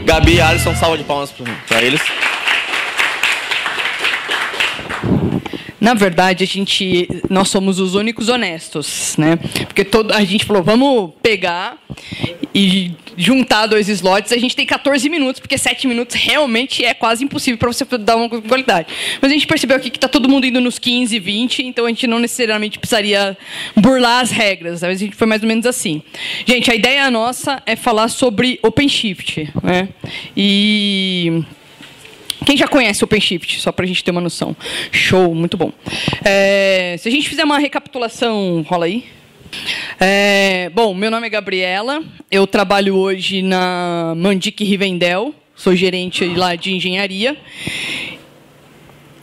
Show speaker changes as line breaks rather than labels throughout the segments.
Gabi e Alisson, salva de palmas para eles.
Na verdade, nós somos os únicos honestos, né? Porque a gente falou, vamos pegar e juntar 2 slots. A gente tem 14 minutos, porque 7 minutos realmente é quase impossível para você dar uma qualidade. Mas a gente percebeu aqui que está todo mundo indo nos 15, 20, então a gente não necessariamente precisaria burlar as regras. Mas a gente foi mais ou menos assim. Gente, a ideia nossa é falar sobre OpenShift, né? E... quem já conhece o OpenShift, só para a gente ter uma noção? Show, muito bom. Se a gente fizer uma recapitulação, rola aí. Bom, meu nome é Gabriela, eu trabalho hoje na Mandic Rivendell, sou gerente lá de engenharia.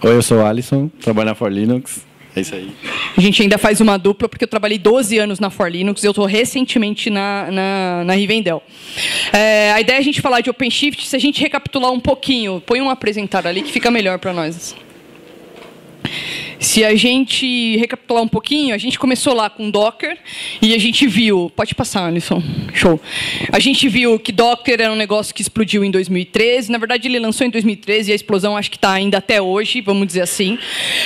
Oi, eu sou o Alisson, trabalho na For Linux. É isso aí.
A gente ainda faz uma dupla, porque eu trabalhei 12 anos na For Linux e eu estou recentemente na Rivendell. A ideia é a gente falar de OpenShift, se a gente recapitular um pouquinho. Põe um apresentar ali que fica melhor para nós. Se a gente recapitular um pouquinho, a gente começou lá com Docker e a gente viu... Pode passar, Alisson. Show. A gente viu que Docker era um negócio que explodiu em 2013. Na verdade, ele lançou em 2013 e a explosão acho que está ainda até hoje, vamos dizer assim.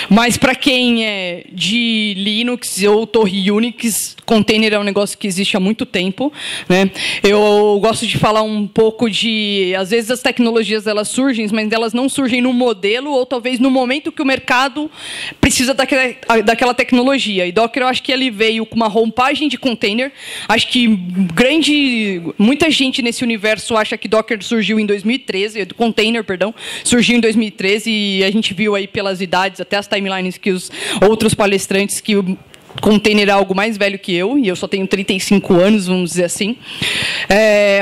Mas para quem é de Linux ou torre Unix, container é um negócio que existe há muito tempo, né? Eu gosto de falar um pouco de... Às vezes as tecnologias elas surgem, mas elas não surgem no modelo ou talvez no momento que o mercado precisa daquela tecnologia. E Docker, eu acho que ele veio com uma roupagem de container. Acho que muita gente nesse universo acha que Docker surgiu em 2013, container, perdão, surgiu em 2013 e a gente viu aí pelas idades, até as timelines que os outros palestrantes que container é algo mais velho que eu, e eu só tenho 35 anos, vamos dizer assim.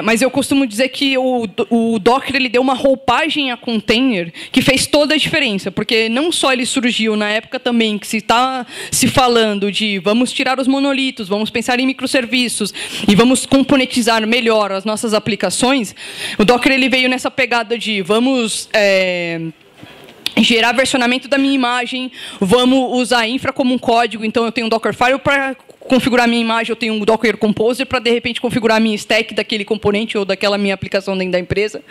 Mas eu costumo dizer que o Docker ele deu uma roupagem a container que fez toda a diferença, porque não só ele surgiu na época também que se está se falando de vamos tirar os monolitos, vamos pensar em microserviços e vamos componentizar melhor as nossas aplicações, o Docker ele veio nessa pegada de vamos... gerar versionamento da minha imagem, vamos usar a infra como um código, então eu tenho um Dockerfile para configurar a minha imagem, eu tenho um Docker Composer para, de repente, configurar a minha stack daquele componente ou daquela minha aplicação dentro da empresa.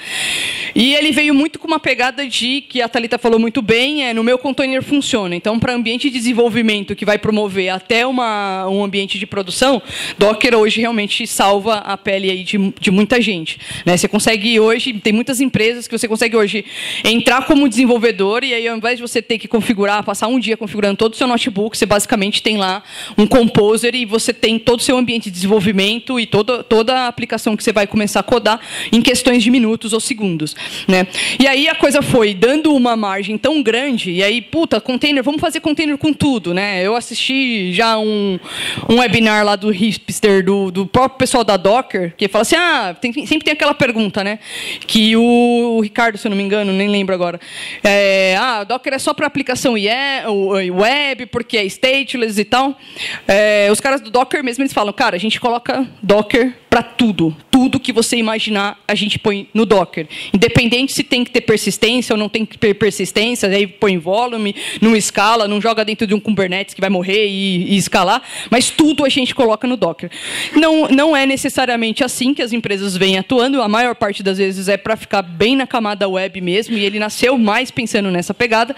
E ele veio muito com uma pegada de, que a Thalita falou muito bem, no meu container funciona. Então, para ambiente de desenvolvimento que vai promover até um ambiente de produção, Docker hoje realmente salva a pele aí de muita gente, né? Você consegue hoje, tem muitas empresas que você consegue hoje entrar como desenvolvedor e aí, ao invés de você ter que configurar, passar um dia configurando todo o seu notebook, você basicamente tem lá um Composer e você tem todo o seu ambiente de desenvolvimento e toda a aplicação que você vai começar a codar em questões de minutos ou segundos, né? E aí a coisa foi dando uma margem tão grande, e aí, puta, container, vamos fazer container com tudo, né? Eu assisti já um webinar lá do Hipster, do próprio pessoal da Docker, que fala assim, sempre tem aquela pergunta, né? Que o Ricardo, se eu não me engano, nem lembro agora, Docker é só para aplicação web, porque é stateless e tal. Os caras do Docker mesmo, eles falam, cara, a gente coloca Docker para tudo. Tudo que você imaginar, a gente põe no Docker. Independente se tem que ter persistência ou não tem que ter persistência, aí põe volume, não escala, não joga dentro de um Kubernetes que vai morrer e escalar, mas tudo a gente coloca no Docker. Não é necessariamente assim que as empresas vêm atuando, a maior parte das vezes é para ficar bem na camada web mesmo, e ele nasceu mais pensando nessa pegada,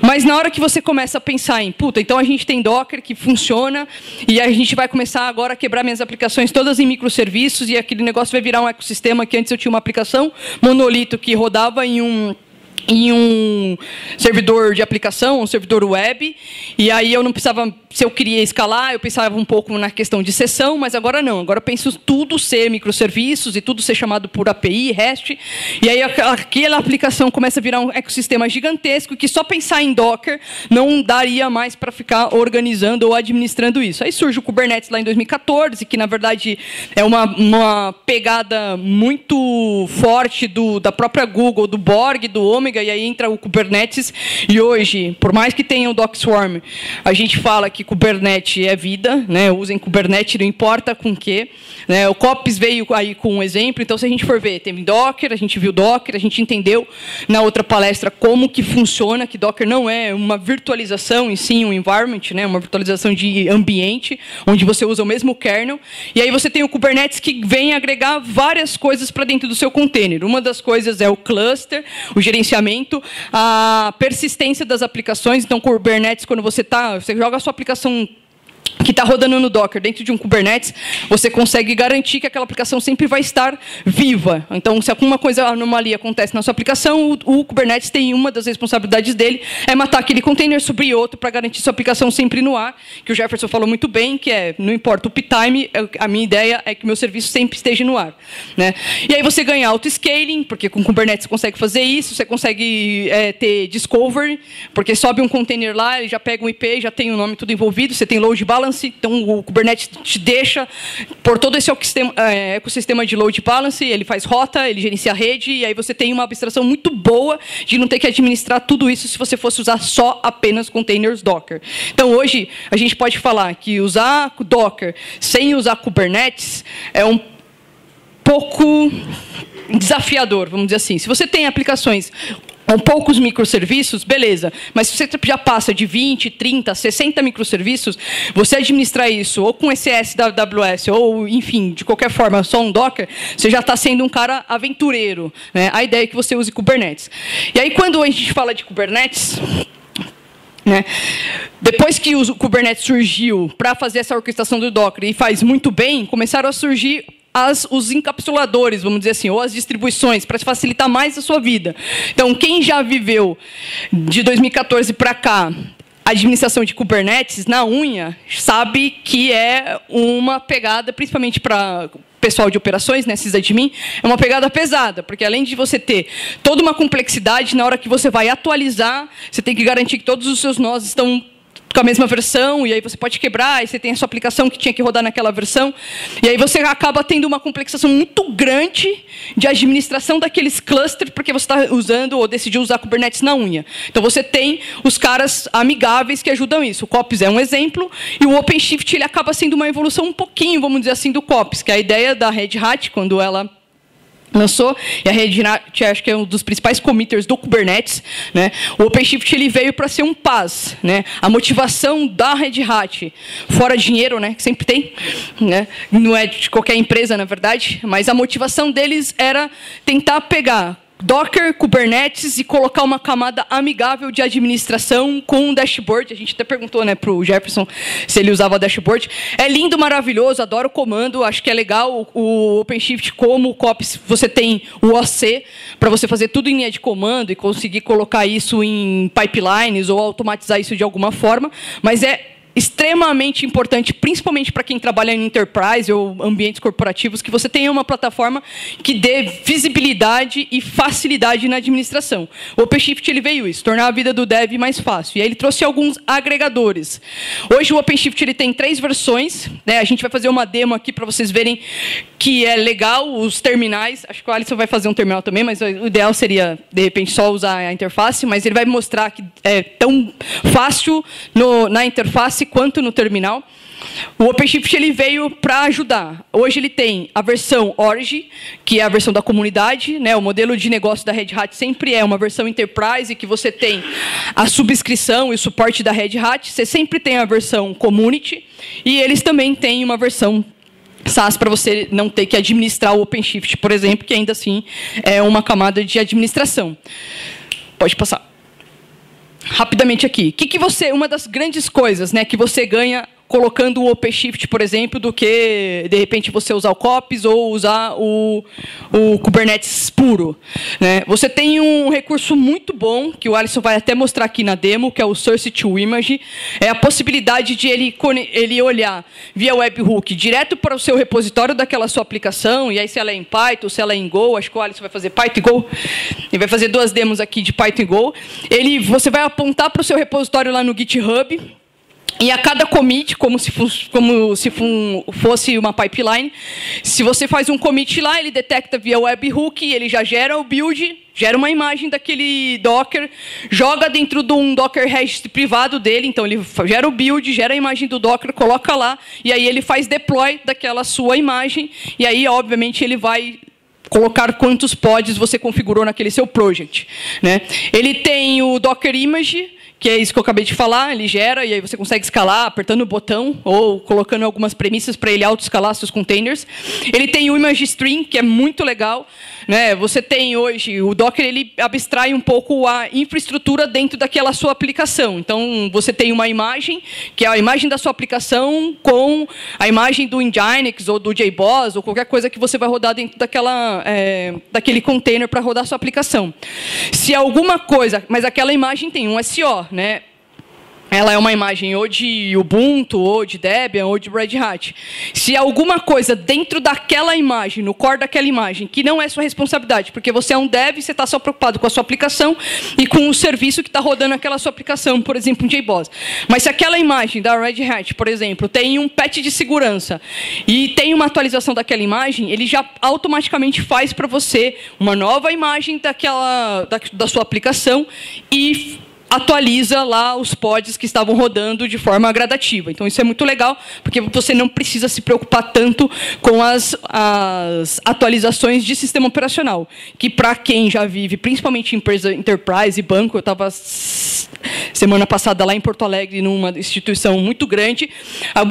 mas na hora que você começa a pensar em, então a gente tem Docker que funciona, e a gente vai começar agora a quebrar minhas aplicações todas em microserviços, e aquele negócio vai virar um ecossistema que antes eu tinha uma aplicação monolito que rodava em um servidor de aplicação, um servidor web, e aí eu não precisava, se eu queria escalar, eu pensava um pouco na questão de sessão, mas agora não, agora eu penso tudo ser microserviços e tudo ser chamado por API, REST, e aí aquela aplicação começa a virar um ecossistema gigantesco que só pensar em Docker não daria mais para ficar organizando ou administrando isso. Aí surge o Kubernetes lá em 2014, que na verdade é uma pegada muito forte da própria Google, do Borg, do ômega, e aí entra o Kubernetes. E hoje, por mais que tenha o Dockswarm, a gente fala que Kubernetes é vida, né? Usem Kubernetes, não importa com o quê. Né? O COPS veio aí com um exemplo, então se a gente for ver, teve Docker, a gente viu Docker, a gente entendeu na outra palestra como que funciona, que Docker não é uma virtualização, e sim um environment, né? Uma virtualização de ambiente, onde você usa o mesmo kernel. E aí você tem o Kubernetes que vem agregar várias coisas para dentro do seu container. Uma das coisas é o cluster, o gerenciamento, a persistência das aplicações. Então, Kubernetes, quando você joga a sua aplicação que está rodando no Docker dentro de um Kubernetes, você consegue garantir que aquela aplicação sempre vai estar viva. Então, se alguma anomalia acontece na sua aplicação, o Kubernetes tem uma das responsabilidades dele, é matar aquele container, subir outro para garantir sua aplicação sempre no ar, que o Jefferson falou muito bem, que não importa o uptime, a minha ideia é que o meu serviço sempre esteja no ar. Né? E aí você ganha auto-scaling, porque com Kubernetes você consegue fazer isso, você consegue ter discovery, porque sobe um container lá, ele já pega um IP, já tem o nome tudo envolvido, você tem load balance. Então, o Kubernetes te deixa por todo esse ecossistema de load balance, ele faz rota, ele gerencia a rede, e aí você tem uma abstração muito boa de não ter que administrar tudo isso se você fosse usar só apenas containers Docker. Então, hoje, a gente pode falar que usar Docker sem usar Kubernetes é um pouco desafiador, vamos dizer assim. Se você tem aplicações com poucos microserviços, beleza. Mas se você já passa de 20, 30, 60 microserviços, você administrar isso ou com ECS da AWS ou, enfim, de qualquer forma, só um Docker, você já está sendo um cara aventureiro. Né? A ideia é que você use Kubernetes. E aí, quando a gente fala de Kubernetes, né, depois que o Kubernetes surgiu para fazer essa orquestração do Docker e faz muito bem, começaram a surgir os encapsuladores, vamos dizer assim, ou as distribuições, para facilitar mais a sua vida. Então, quem já viveu de 2014 para cá a administração de Kubernetes na unha, sabe que é uma pegada, principalmente para pessoal de operações, né, sysadmin, é uma pegada pesada, porque além de você ter toda uma complexidade, na hora que você vai atualizar, você tem que garantir que todos os seus nós estão com a mesma versão, e aí você pode quebrar, e você tem a sua aplicação que tinha que rodar naquela versão, e aí você acaba tendo uma complexação muito grande de administração daqueles clusters, porque você está usando ou decidiu usar Kubernetes na unha. Então você tem os caras amigáveis que ajudam isso. O COPS é um exemplo, e o OpenShift ele acaba sendo uma evolução um pouquinho, vamos dizer assim, do COPS, que é a ideia da Red Hat, quando ela lançou, e a Red Hat acho que é um dos principais committers do Kubernetes, né? O OpenShift ele veio para ser um PaaS, né? A motivação da Red Hat, fora dinheiro, né? Que sempre tem, né? Não é de qualquer empresa, na verdade, mas a motivação deles era tentar pegar Docker, Kubernetes e colocar uma camada amigável de administração com um dashboard. A gente até perguntou, né, para o Jefferson se ele usava dashboard. É lindo, maravilhoso, adoro o comando, acho que é legal o OpenShift como o COPS. Você tem o OC para você fazer tudo em linha de comando e conseguir colocar isso em pipelines ou automatizar isso de alguma forma, mas é extremamente importante, principalmente para quem trabalha em enterprise ou ambientes corporativos, que você tenha uma plataforma que dê visibilidade e facilidade na administração. O OpenShift ele veio isso, tornar a vida do dev mais fácil. E aí ele trouxe alguns agregadores. Hoje o OpenShift ele tem 3 versões, né? A gente vai fazer uma demo aqui para vocês verem que é legal os terminais. Acho que o Alisson vai fazer um terminal também, mas o ideal seria, de repente, só usar a interface, mas ele vai mostrar que é tão fácil na interface quanto no terminal. O OpenShift ele veio para ajudar. Hoje ele tem a versão Org, que é a versão da comunidade, né? O modelo de negócio da Red Hat sempre é uma versão Enterprise, que você tem a subscrição e o suporte da Red Hat. Você sempre tem a versão Community, e eles também têm uma versão SaaS para você não ter que administrar o OpenShift, por exemplo, que ainda assim é uma camada de administração. Pode passar. Rapidamente aqui. Uma das grandes coisas, né, que você ganha colocando o OpenShift, por exemplo, do que, de repente, você usar o COPS ou usar o Kubernetes puro. Né? Você tem um recurso muito bom, que o Alisson vai até mostrar aqui na demo, que é o Source to Image. É a possibilidade de ele olhar via webhook direto para o seu repositório daquela sua aplicação, e aí se ela é em Python, se ela é em Go, acho que o Alisson vai fazer Python e Go. Ele vai fazer 2 demos aqui de Python e Go. Você vai apontar para o seu repositório lá no GitHub, e a cada commit, como se fosse uma pipeline, se você faz um commit lá, ele detecta via webhook, ele já gera o build, gera uma imagem daquele Docker, joga dentro de um Docker registry privado dele, então ele gera o build, gera a imagem do Docker, coloca lá, e aí ele faz deploy daquela sua imagem, e aí, obviamente, ele vai colocar quantos pods você configurou naquele seu project, né? Ele tem o Docker Image, que é isso que eu acabei de falar, ele gera, e aí você consegue escalar apertando o botão ou colocando algumas premissas para ele auto-escalar seus containers. Ele tem o Image Stream, que é muito legal, né? Você tem hoje, o Docker ele abstrai um pouco a infraestrutura dentro daquela sua aplicação. Então, você tem uma imagem, que é a imagem da sua aplicação com a imagem do Nginx ou do JBoss ou qualquer coisa que você vai rodar dentro daquele container para rodar a sua aplicação. Se alguma coisa, mas aquela imagem tem um SO, né? Ela é uma imagem ou de Ubuntu, ou de Debian, ou de Red Hat. Se alguma coisa dentro daquela imagem, no core daquela imagem, que não é sua responsabilidade, porque você é um dev e você está só preocupado com a sua aplicação e com o serviço que está rodando aquela sua aplicação, por exemplo, um JBoss. Mas se aquela imagem da Red Hat, por exemplo, tem um patch de segurança e tem uma atualização daquela imagem, ele já automaticamente faz para você uma nova imagem da sua aplicação e atualiza lá os pods que estavam rodando de forma gradativa. Então, isso é muito legal, porque você não precisa se preocupar tanto com as atualizações de sistema operacional, que para quem já vive, principalmente em empresa enterprise e banco, eu estava semana passada lá em Porto Alegre, numa instituição muito grande, a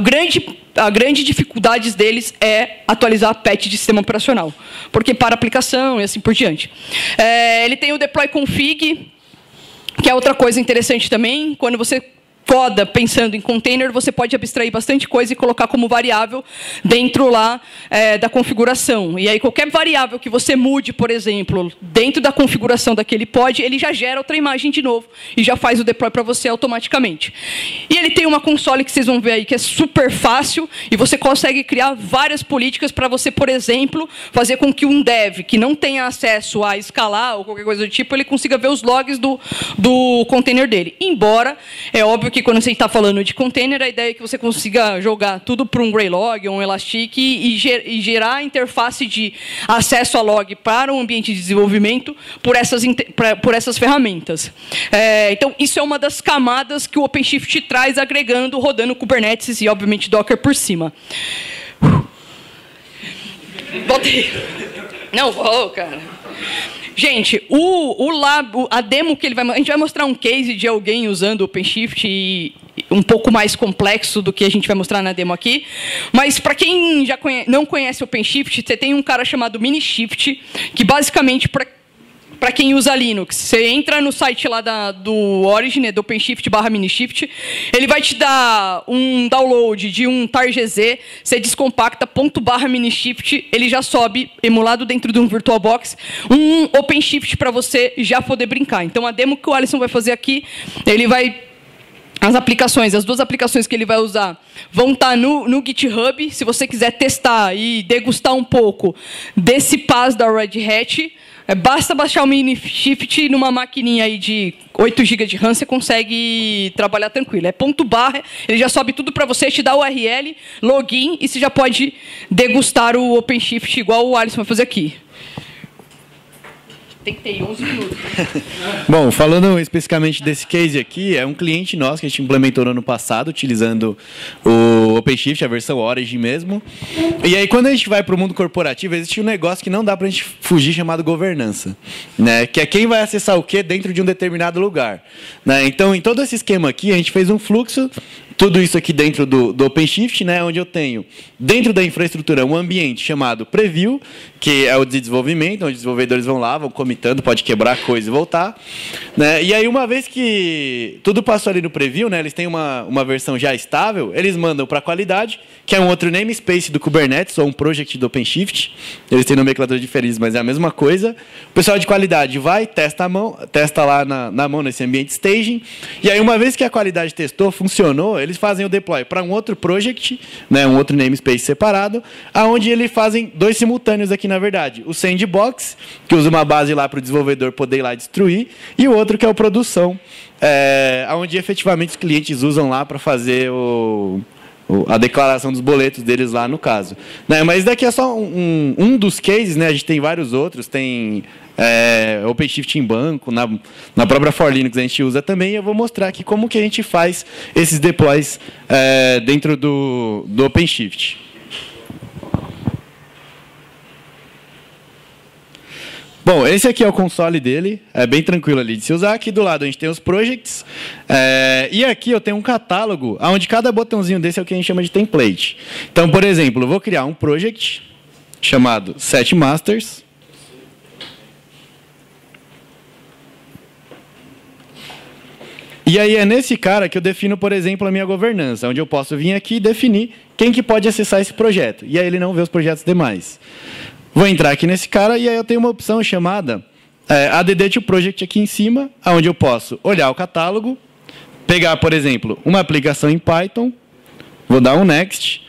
grande dificuldade deles é atualizar a patch de sistema operacional, porque para aplicação e assim por diante. Ele tem o deploy config, que é outra coisa interessante também, quando você coda pensando em container, você pode abstrair bastante coisa e colocar como variável dentro lá da configuração. E aí qualquer variável que você mude, por exemplo, dentro da configuração daquele pod, ele já gera outra imagem de novo e já faz o deploy para você automaticamente. E ele tem uma console que vocês vão ver aí que é super fácil e você consegue criar várias políticas para você, por exemplo, fazer com que um dev que não tenha acesso a escalar ou qualquer coisa do tipo, ele consiga ver os logs do container dele. Embora, é óbvio que quando você está falando de container, a ideia é que você consiga jogar tudo para um Greylog ou um Elastic e gerar a interface de acesso a log para o ambiente de desenvolvimento por essas ferramentas. Então, isso é uma das camadas que o OpenShift traz, agregando, rodando Kubernetes e, obviamente, Docker por cima. Voltei. Não vou, cara. Gente, a demo que a gente vai mostrar um case de alguém usando o OpenShift um pouco mais complexo do que a gente vai mostrar na demo aqui. Mas para quem não conhece o OpenShift, você tem um cara chamado Minishift, que basicamente para quem usa Linux, você entra no site lá do Origin, do OpenShift/Minishift, ele vai te dar um download de um tar.gz, você descompacta ./Minishift, ele já sobe, emulado dentro de um VirtualBox, um OpenShift para você já poder brincar. Então, a demo que o Alisson vai fazer aqui, ele vai... As duas aplicações que ele vai usar vão estar no GitHub. Se você quiser testar e degustar um pouco desse PaaS da Red Hat, basta baixar o Minishift numa maquininha aí de 8 GB de RAM, você consegue trabalhar tranquilo. É /, ele já sobe tudo para você, te dá o URL, login, e você já pode degustar o OpenShift igual o Alisson vai fazer aqui. Tem que ter 11 minutos.
Bom, falando especificamente desse case aqui, é um cliente nosso que a gente implementou no ano passado, utilizando o OpenShift, a versão Origin mesmo. E aí, quando a gente vai para o mundo corporativo, existe um negócio que não dá para a gente fugir, chamado governança, né? Que é quem vai acessar o quê dentro de um determinado lugar, né? Então, em todo esse esquema aqui, a gente fez um fluxo, tudo isso aqui dentro do OpenShift, né, onde eu tenho, dentro da infraestrutura, um ambiente chamado Preview, que é o de desenvolvimento, onde os desenvolvedores vão lá, vão comitando, pode quebrar coisa e voltar, né? E aí, uma vez que tudo passou ali no Preview, né, eles têm uma versão já estável, eles mandam para a qualidade, que é um outro namespace do Kubernetes, ou um project do OpenShift. Eles têm nomenclaturas diferentes, mas é a mesma coisa. O pessoal de qualidade vai, testa lá na mão, nesse ambiente staging, e aí, uma vez que a qualidade testou, funcionou, eles fazem o deploy para um outro project, né, um outro namespace separado, aonde eles fazem 2 simultâneos aqui, na verdade. O sandbox, que usa uma base lá para o desenvolvedor poder ir lá destruir, e o outro que é o produção, onde efetivamente os clientes usam lá para fazer a declaração dos boletos deles lá no caso. Né? Mas daqui é só um dos cases, né? A gente tem vários outros, tem OpenShift em banco, na própria ForLinux a gente usa também. Eu vou mostrar aqui como que a gente faz esses deploys dentro do OpenShift. Bom, esse aqui é o console dele, é bem tranquilo ali de se usar. Aqui do lado a gente tem os projects, e aqui eu tenho um catálogo, onde cada botãozinho desse é o que a gente chama de template. Então, por exemplo, eu vou criar um project chamado setMasters. E aí é nesse cara que eu defino, por exemplo, a minha governança, onde eu posso vir aqui e definir quem que pode acessar esse projeto. E aí ele não vê os projetos demais. Vou entrar aqui nesse cara e aí eu tenho uma opção chamada add to project aqui em cima, onde eu posso olhar o catálogo, pegar, por exemplo, uma aplicação em Python, vou dar um next,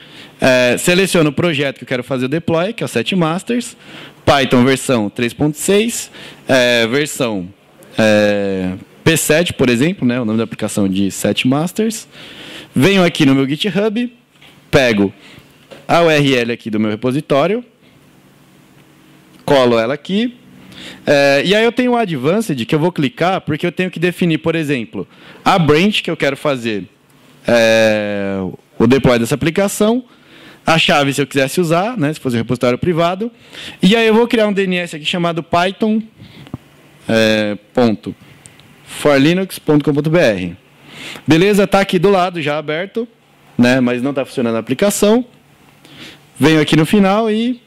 seleciono o projeto que eu quero fazer o deploy, que é o setMasters, Python versão 3.6, versão P7, por exemplo, né, o nome da aplicação de setMasters. Venho aqui no meu GitHub, pego a URL aqui do meu repositório, colo ela aqui, e aí eu tenho o Advanced, que eu vou clicar, porque eu tenho que definir, por exemplo, a branch que eu quero fazer o deploy dessa aplicação, a chave se eu quisesse usar, né, se fosse um repositório privado, e aí eu vou criar um DNS aqui chamado python.forlinux.com.br. Beleza? Está aqui do lado, já aberto, né, mas não está funcionando a aplicação. Venho aqui no final e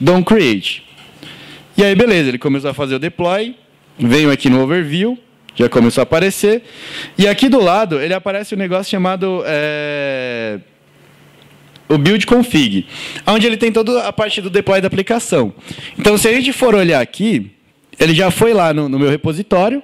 dou um create. E aí, beleza, ele começou a fazer o deploy, venho aqui no overview, já começou a aparecer, e aqui do lado ele aparece um negócio chamado o build config, onde ele tem toda a parte do deploy da aplicação. Então, se a gente for olhar aqui, ele já foi lá no meu repositório,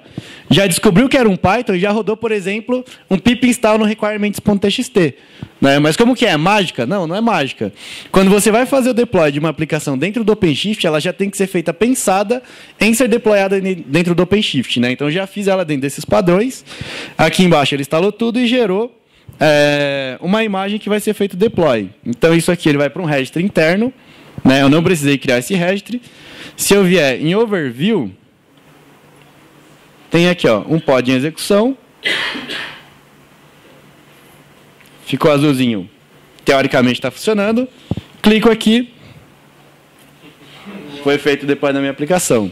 já descobriu que era um Python e já rodou, por exemplo, um pip install no requirements.txt. Né? Mas como que é? Mágica? Não, não é mágica. Quando você vai fazer o deploy de uma aplicação dentro do OpenShift, ela já tem que ser feita pensada em ser deployada dentro do OpenShift. Né? Então, já fiz ela dentro desses padrões. Aqui embaixo ele instalou tudo e gerou uma imagem que vai ser feito o deploy. Então, isso aqui ele vai para um registry interno. Né? Eu não precisei criar esse registry. Se eu vier em Overview, tem aqui um pod em execução. Ficou azulzinho. Teoricamente está funcionando. Clico aqui. Foi feito depois na minha aplicação.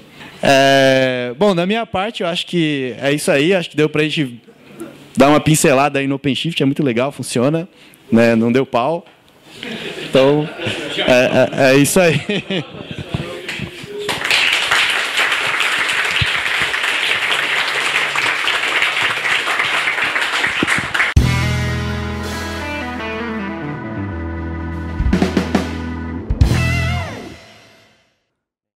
Bom, da minha parte, eu acho que é isso aí. Acho que deu para a gente dar uma pincelada aí no OpenShift. É muito legal, funciona. Né? Não deu pau. Então, é isso aí.